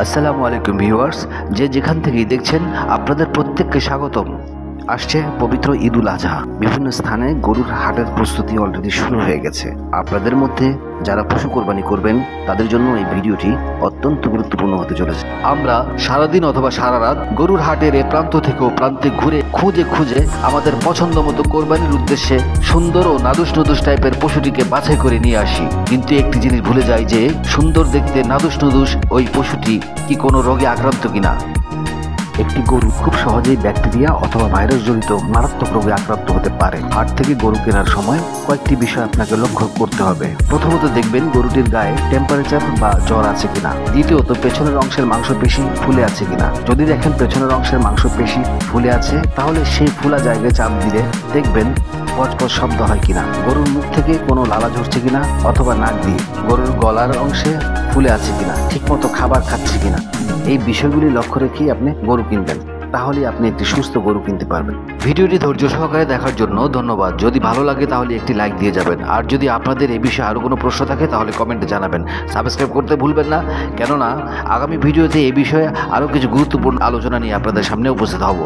আসসালামু আলাইকুম ভিউয়ার্স, যে যেখান থেকেই দেখছেন আপনাদের প্রত্যেককে স্বাগতম। আসছে পবিত্র ঈদুল আজহা। বিভিন্ন স্থানে গরুর হাটের প্রস্তুতি অলরেডি শুরু হয়ে গেছে। আপনাদের মধ্যে যারা পশু কোরবানি করবেন তাদের জন্য এই ভিডিওটি অত্যন্ত গুরুত্বপূর্ণ হতে চলেছে। আমরা সারাদিন অথবা সারা রাত গরুর হাটের এ প্রান্ত থেকে ও প্রান্তে ঘুরে খুঁজে খুঁজে আমাদের পছন্দ মতো কোরবানির উদ্দেশ্যে সুন্দর ও নাদুস নুদুস টাইপের পশুটিকে বাছাই করে নিয়ে আসি। কিন্তু একটি জিনিস ভুলে যাই যে সুন্দর দেখতে নাদুস নুদুস ওই পশুটি কি কোনো রোগে আক্রান্ত কিনা। একটি গরু খুব সহজেই ব্যাকটেরিয়া অথবা ভাইরাস জনিত মারাত্মক রোগে আক্রান্ত হতে পারে। হাট থেকে গরু কেনার সময় কয়েকটি বিষয় আপনাকে লক্ষ্য করতে হবে। প্রথমত দেখবেন গরুটির গায়ে টেম্পারেচার বা জ্বর আছে কিনা। দ্বিতীয়ত পেছনের অংশের মাংসপেশি ফুলে আছে কিনা। যদি দেখেন পেছনের অংশের মাংসপেশি ফুলে আছে তাহলে সেই ফুলা জায়গায় চাপ দিলে দেখবেন পচপচ শব্দ হয় কিনা। গরুর মুখ থেকে কোনো লালা ঝরছে কিনা অথবা নাক দিয়ে গরুর গলার অংশে ফুলে আছে কিনা, ঠিকমতো খাবার খাচ্ছে কিনা। এই বিষয়গুলি লক্ষ্য রেখেই আপনি গরু কিনবেন, তাহলে আপনি একটি সুস্থ গরু কিনতে পারবেন। ভিডিওটি ধৈর্য সহকারে দেখার জন্য ধন্যবাদ। যদি ভালো লাগে তাহলে একটি লাইক দিয়ে যাবেন। আর যদি আপনাদের এই বিষয়ে আরও কোনো প্রশ্ন থাকে তাহলে কমেন্টে জানাবেন। সাবস্ক্রাইব করতে ভুলবেন না, কেননা আগামী ভিডিওতে এই বিষয়ে আরও কিছু গুরুত্বপূর্ণ আলোচনা নিয়ে আপনাদের সামনে উপস্থিত হব।